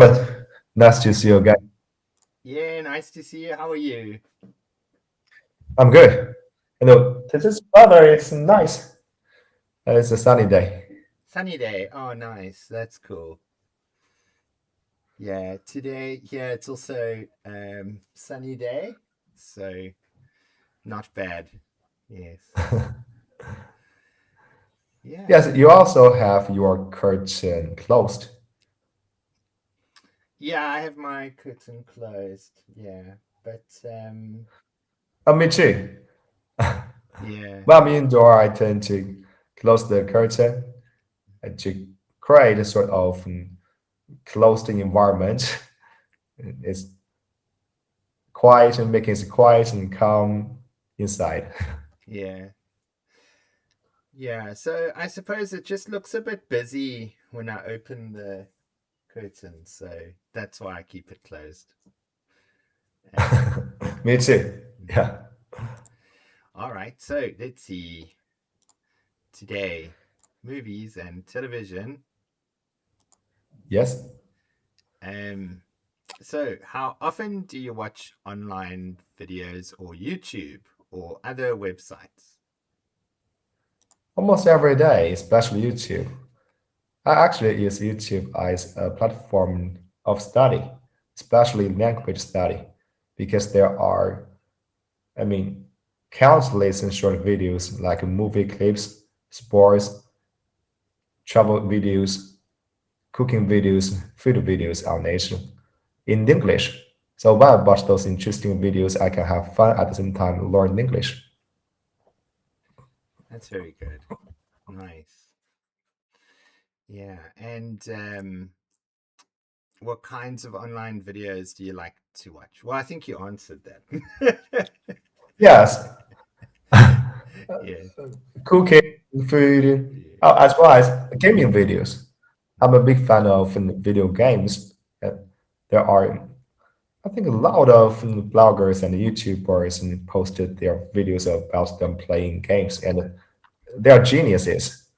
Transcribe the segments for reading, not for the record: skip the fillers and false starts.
But nice to see you again. Yeah, nice to see you. How are you? I'm good. Today's weather is nice. It's a sunny day. Sunny day. Oh, nice. That's cool. Yeah, today, yeah, it's also sunny day, so not bad. Yes. Yeah. Yes, you also have your curtain closed. Yeah, I have my curtain closed. Yeah. But Me too. yeah. When I'm indoor, I tend to close the curtain to create a sort of closed environment. It's quiet and making it quiet and calm inside. Yeah. Yeah. So I suppose it just looks a bit busy when I open the curtain, so that's why I keep it closed. Um Me too. mhm. Yeah. All right. So let's see. Today, movies and television. Yes. Um, so, how often do you watch online videos or YouTube or other websites? Almost every day, especially YouTube. I actually use YouTube as a platform of study, especially language study, because there are, I mean, countless and short videos like movie clips, sports, travel videos, cooking videos, food videos on it in English. So while I watch those interesting videos, I can have fun at the same time learn English. That's very good. Nice. Yeah. And what kinds of online videos do you like to watch? Well, I think you answered that. Yes, Yeah. cooking, food, Yeah. as well as gaming videos. I'm a big fan of video games. Uh, There are, I think, a lot of bloggers and YouTubers posted their videos about them playing games, and they are geniuses.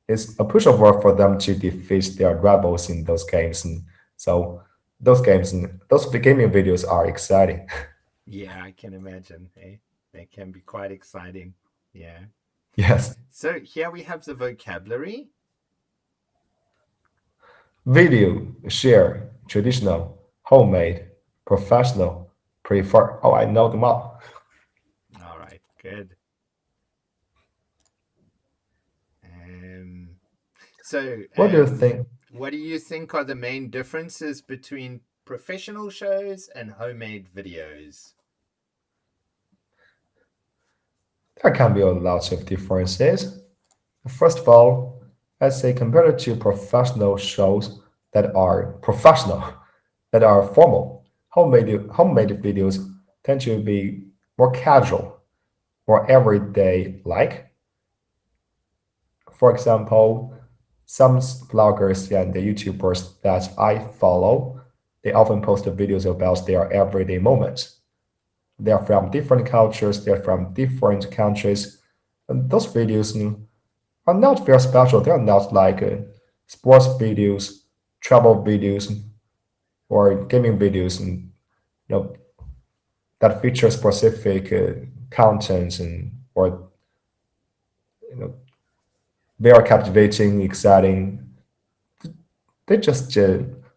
It's a push of work for them to defeat their rivals in those games, and so those gaming videos are exciting. Yeah, I can imagine. Hey, they can be quite exciting. Yeah. Yes, So here we have the vocabulary. video, share, traditional, homemade, professional, prefer. Oh, I know them all. All right, good. Um, so, What do you think? what do you think are the main differences between professional shows and homemade videos? There can be a lot of differences. First of all, let's say compared to professional shows that are professional, that are formal, homemade videos tend to be more casual, more everyday like. For example, some bloggers and the YouTubers that I follow, they often post videos about their everyday moments. They're from different cultures, they're from different countries. And those videos are not very special. They're not like sports videos, travel videos, or gaming videos, and that feature specific content and or you know very captivating, exciting. They just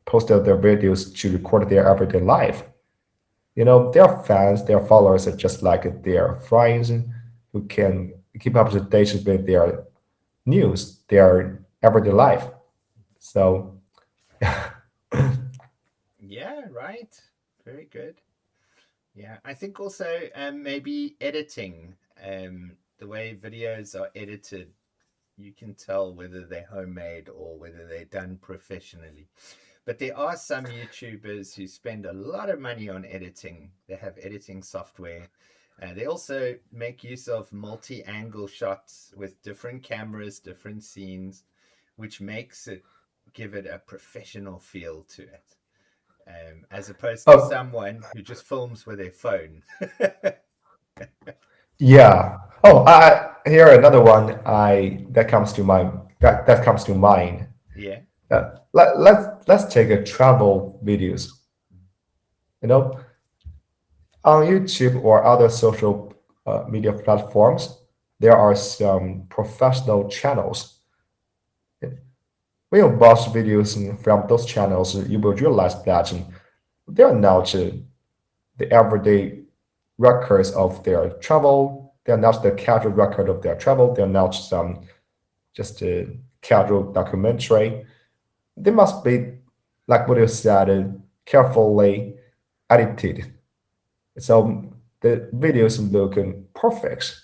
posted their videos to record their everyday life. Their fans, their followers are just like their friends who can keep up to date with their news, their everyday life. So, Yeah, right. Very good. Yeah, I think also maybe editing, the way videos are edited, you can tell whether they're homemade or whether they're done professionally. But there are some YouTubers who spend a lot of money on editing. They have editing software. They also make use of multi angle shots with different cameras, different scenes, which makes it give it a professional feel to it, as opposed to oh, someone who just films with their phone. yeah. Oh, here another one. I that comes to mind. That comes to mind. Yeah. Let's let's take a travel videos. You know, on YouTube or other social media platforms, there are some professional channels. When you watch videos from those channels, you will realize that they are not the everyday records of their travel. They are not the casual record of their travel. They are not some just a casual documentary. They must be, like what you said, carefully edited. So the videos look perfect.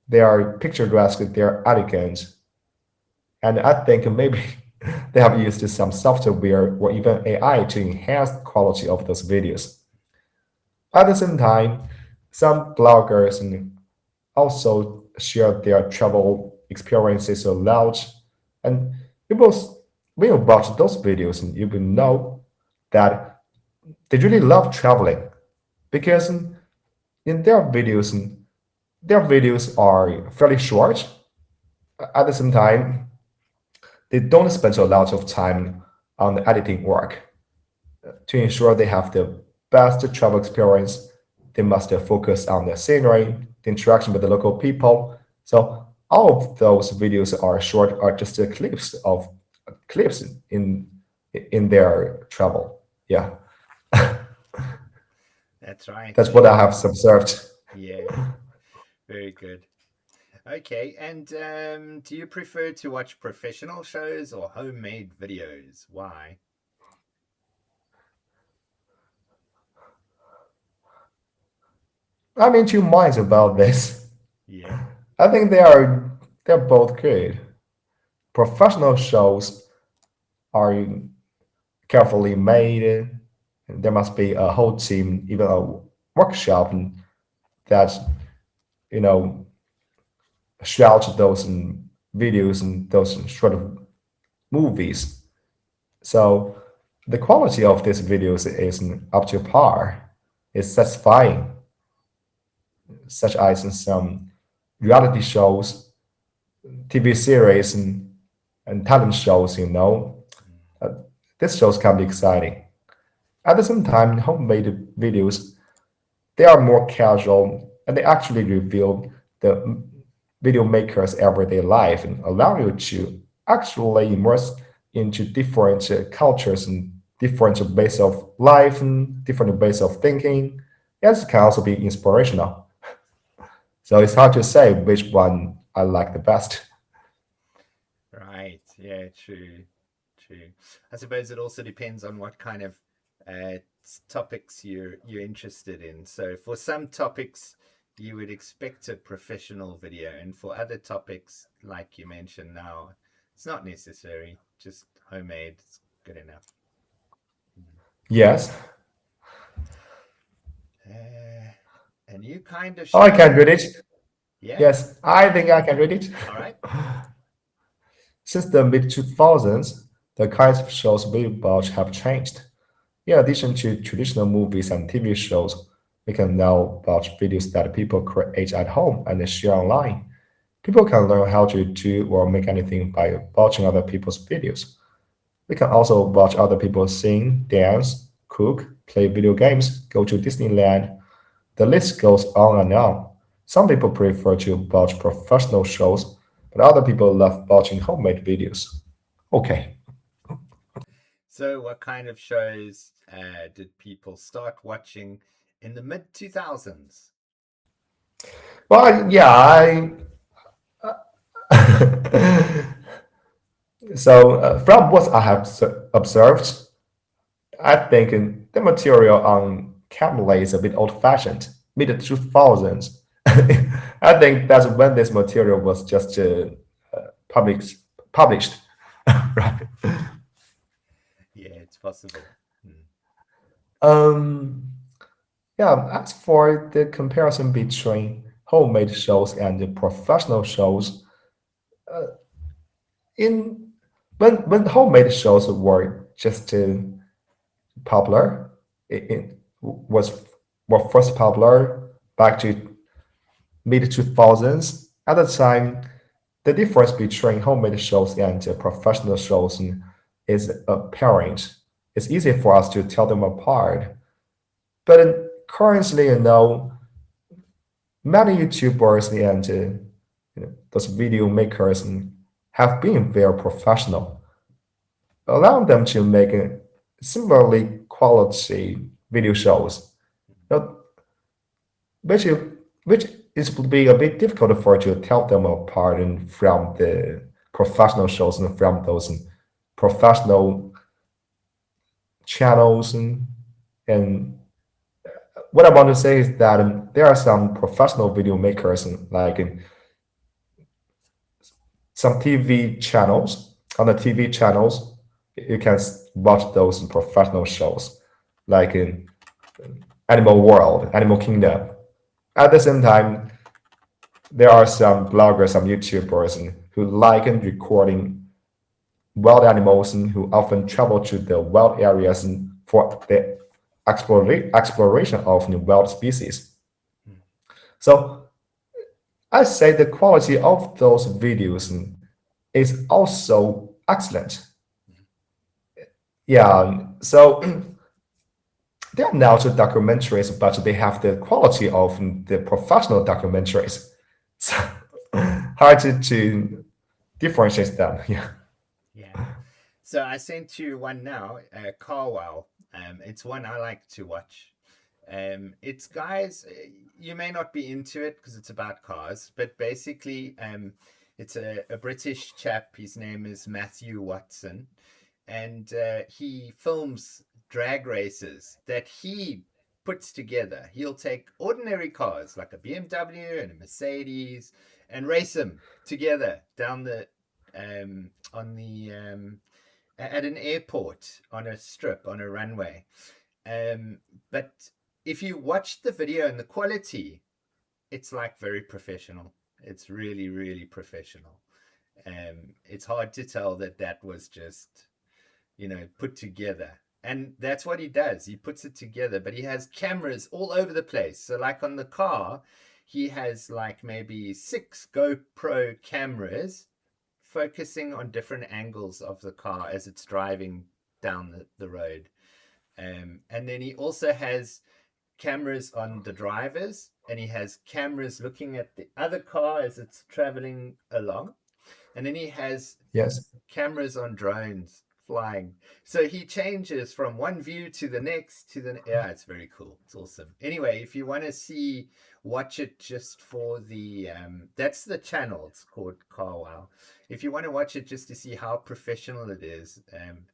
They are picturesque. They are elegant, and I think maybe they have used some software or even AI to enhance the quality of those videos. At the same time, some bloggers also share their travel experiences aloud, and you will, when you watch those videos, you will know that they really love traveling because in their videos are fairly short. At the same time, they don't spend a lot of time on the editing work. To ensure they have the best travel experience, they must focus on the scenery, the interaction with the local people. So all of those videos are short, are just clips in their travel. Yeah, That's right. that's what I have observed. Yeah, very good. Okay, and do you prefer to watch professional shows or homemade videos? Why? I'm in two minds about this. Yeah. I think they're both good. Professional shows are carefully made. There must be a whole team, even a workshop that you know shout those videos and those sort of movies. So the quality of these videos is up to par. It's satisfying, such as in some reality shows, TV series, and talent shows. Uh, these shows can be exciting. At the same time, homemade videos they are more casual and they actually reveal the video maker's everyday life and allow you to actually immerse into different cultures and different ways of life and different ways of thinking. Yes, it can also be inspirational. So it's hard to say which one I like the best. Right. Yeah, true. True. I suppose it also depends on what kind of topics you're interested in. So for some topics you would expect a professional video, and for other topics like you mentioned now, it's not necessary. Just homemade is good enough. Mm. Yes. A new kind of Oh, I show. can read it. Yeah. Yes, I think I can read it. All right. Since the mid 2000s, the kinds of shows we watch have changed. In addition to traditional movies and TV shows, we can now watch videos that people create at home and share online. People can learn how to do or make anything by watching other people's videos. We can also watch other people sing, dance, cook, play video games, go to Disneyland. The list goes on and on. Some people prefer to watch professional shows, but other people love watching homemade videos. Okay. So what kind of shows did people start watching in the mid 2000s? Well, yeah, I so from what I have observed, I think the material on Camlet is a bit old-fashioned, mid 2000s. I think that's when this material was just published. Published, right? Yeah, it's possible. Hmm. Um, yeah. As for the comparison between homemade shows and the professional shows, in when homemade shows were just popular, it was were first popular back to mid 2000s. At the time, the difference between homemade shows and professional shows is apparent. It's easy for us to tell them apart. But currently, many YouTubers and those video makers have been very professional, allowing them to make similarly quality video shows, you know, which is, which is would be a bit difficult for you to tell them apart and from the professional shows and from those professional channels and what I want to say is that there are some professional video makers like some TV channels. On the TV channels, you can watch those professional shows like in Animal World, Animal Kingdom. At the same time, there are some bloggers, some YouTubers who like recording wild animals and who often travel to the wild areas for the exploration of new wild species. Mm. So I say the quality of those videos is also excellent. Yeah, so they are now to documentaries, but they have the quality of the professional documentaries. So hard to differentiate them. Yeah. Yeah. So I sent you one now, Car Wow. It's one I like to watch. It's guys, you may not be into it because it's about cars, but basically, it's a British chap. His name is Matthew Watson, and he films drag races that he puts together. He'll take ordinary cars like a BMW and a Mercedes and race them together down the on the at an airport on a strip on a runway. But if you watch the video and the quality, it's like very professional. It's really, really professional. It's hard to tell that that was just, put together. And that's what he does. He puts it together, but he has cameras all over the place. So, like on the car, he has like maybe 6 GoPro cameras focusing on different angles of the car as it's driving down the road. And then he also has cameras on the drivers, and he has cameras looking at the other car as it's traveling along. And then he has Yes. cameras on drones flying. So he changes from one view to the next yeah, it's very cool. It's awesome. Anyway, if you want to see, watch it just for the that's the channel. It's called Carwow. If you want to watch it just to see how professional it is,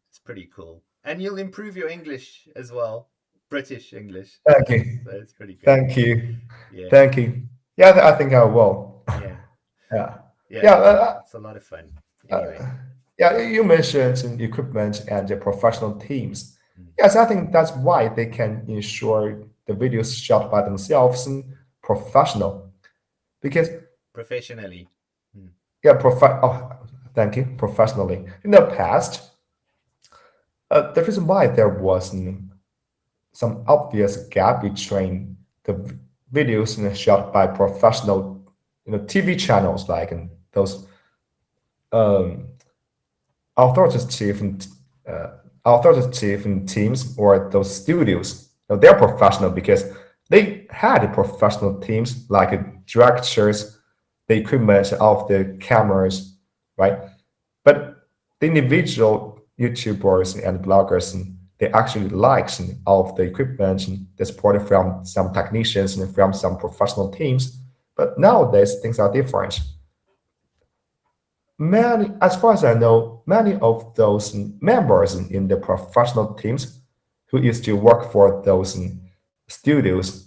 it's pretty cool. And you'll improve your English as well. British English. Thank you. So it's pretty good. Thank you. Yeah. Thank you. Yeah, I think I will. Yeah. Yeah. Yeah. Yeah. It's a lot of fun. Anyway. Yeah, you mentioned some equipment and the professional teams. Mm. Yes, I think that's why they can ensure the videos shot by themselves and professional. Because Professionally. yeah, thank you, professionally. In the past, the reason why there was some obvious gap between the videos shot by professional, TV channels like those um, authoritative uh, authoritative teams or those studios. They're professional because they had professional teams like directors, the equipment of the cameras, right? But the individual YouTubers and bloggers, they actually like all of the equipment that's supported from some technicians and from some professional teams. But nowadays, things are different. Many, as far as I know, many of those members in the professional teams who used to work for those studios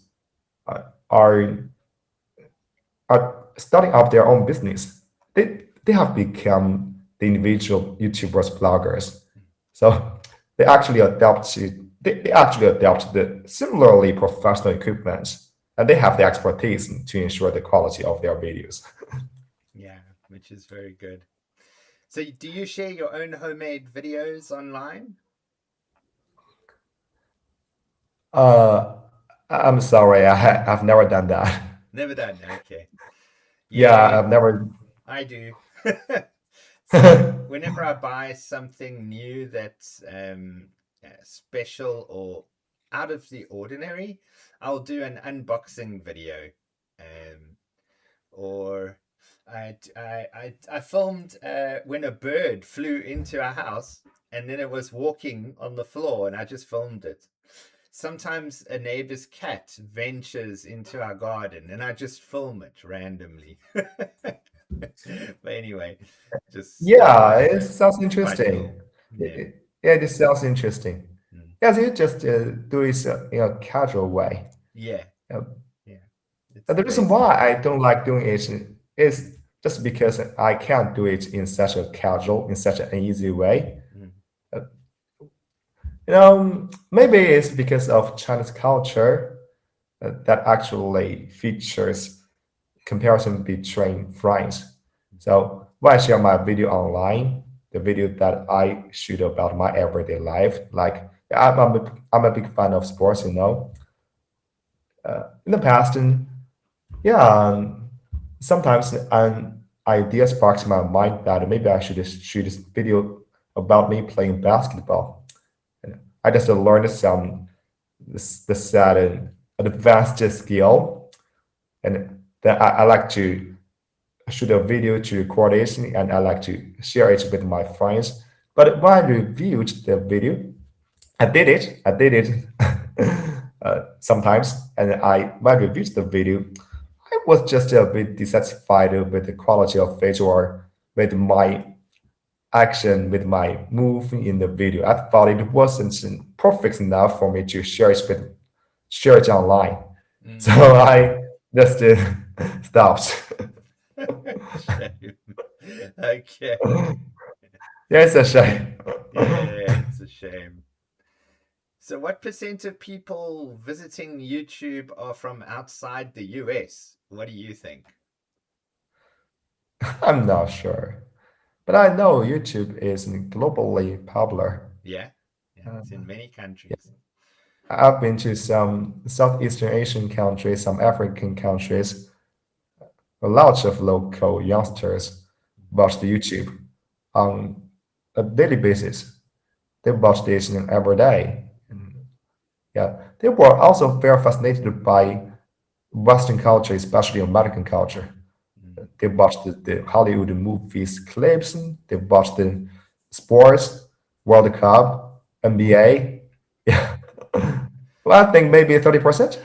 are starting up their own business. They have become the individual YouTubers, bloggers. So they actually adopt the similarly professional equipment, and they have the expertise to ensure the quality of their videos. Yeah, which is very good. So do you share your own homemade videos online? Uh, I'm sorry, I've never done that. Never done. Okay. Yeah, Yeah, I've never. I do. So whenever I buy something new that's special or out of the ordinary, I'll do an unboxing video. Um, or I filmed when a bird flew into our house and then it was walking on the floor and I just filmed it. Sometimes a neighbor's cat ventures into our garden and I just film it randomly. But anyway, just Yeah, it sounds quite cool. interesting. Yeah. Yeah, this sounds interesting. Mm. Yes, you just do it in a casual way. Yeah. Uh, Yeah. It's and the the reason best why way. I don't like doing it is just because I can't do it in such a casual, in such an easy way. Mm. Uh, maybe it's because of Chinese culture that actually features comparison between friends. So when I share my video online, the video that I shoot about my everyday life, like I'm a big fan of sports, in the past, and yeah, sometimes an idea sparks in my mind that maybe I should just shoot this video about me playing basketball. And I just learned some the set and advanced skill, and then I like to shoot a video to record it, and I like to share it with my friends. But when I reviewed the video, I did it sometimes, and when I reviewed the video, I was just a bit dissatisfied with the quality of it or with my action, with my move in the video. I thought it wasn't perfect enough for me to share it online. So Mm. I just stopped. Shame. Okay. Yeah, it's a shame. Yeah, it's a shame. So, what percent of people visiting YouTube are from outside the US? What do you think? I'm not sure, but I know YouTube is globally popular. Yeah, yeah, Uh, it's in many yeah. countries. I've been to some Southeastern Asian countries, some African countries. A lot of local youngsters watch the YouTube on a daily basis. They watch this every day. And yeah, they were also very fascinated by Western culture, especially American culture. Mm. They watch the Hollywood movies clips, and they watch the sports, World Cup, NBA. Yeah. Well, I think maybe 30%.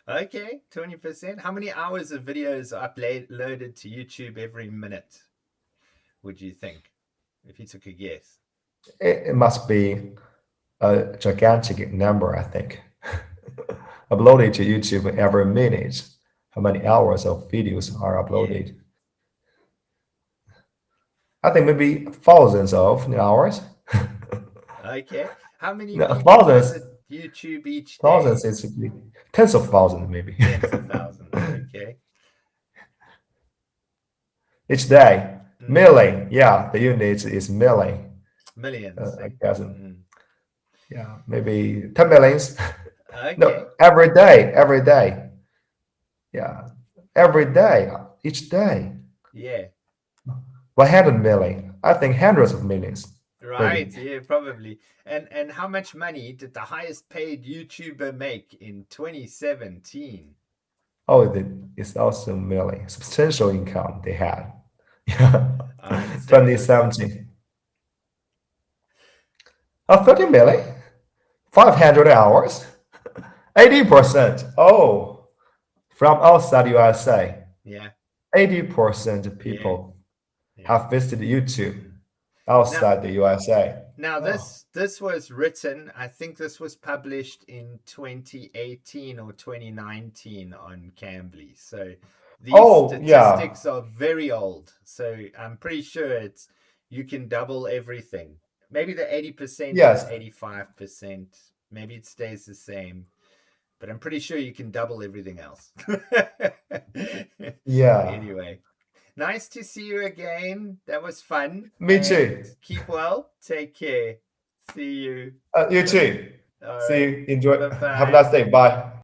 Okay, 20%. How many hours of videos are uploaded to YouTube every minute, would you think, if you took a guess? It must be a gigantic number, I think. Uploaded to YouTube every minute. How many hours of videos are Yeah. uploaded? I think maybe thousands of hours. Okay. How many No, people visit thousands, YouTube each thousands day? is tens of thousands maybe. Tens of thousands. Okay. Each day. Mm. Million, yeah, the unit is million. Millions. I Eh? guess, Mm. yeah, maybe 10 millions. No, Okay. every day. Yeah, every day, each day. Yeah. 100 million. I think hundreds of millions, Right. maybe. Yeah, probably. And how much money did the highest paid YouTuber make in 2017? Oh, it's also million. Substantial income they had. Yeah, I'd say 2017. 30 million? 500 hours? 80%. Oh, from outside USA. yeah. 80% of Yeah. people Yeah. have visited YouTube Now outside the USA. now Oh, this was written, I think this was published in 2018 or 2019 on Cambly. So these oh yeah. statistics are very old. So I'm pretty sure it's you can double everything. Maybe the 80% is Yes. 85%. Maybe it stays the same, but I'm pretty sure you can double everything else. Yeah. Anyway, nice to see you again. That was fun. Me And too. keep well. Take care. See you. You Bye. too. All See right. you. Enjoy. Bye Have a bye. nice day. Bye.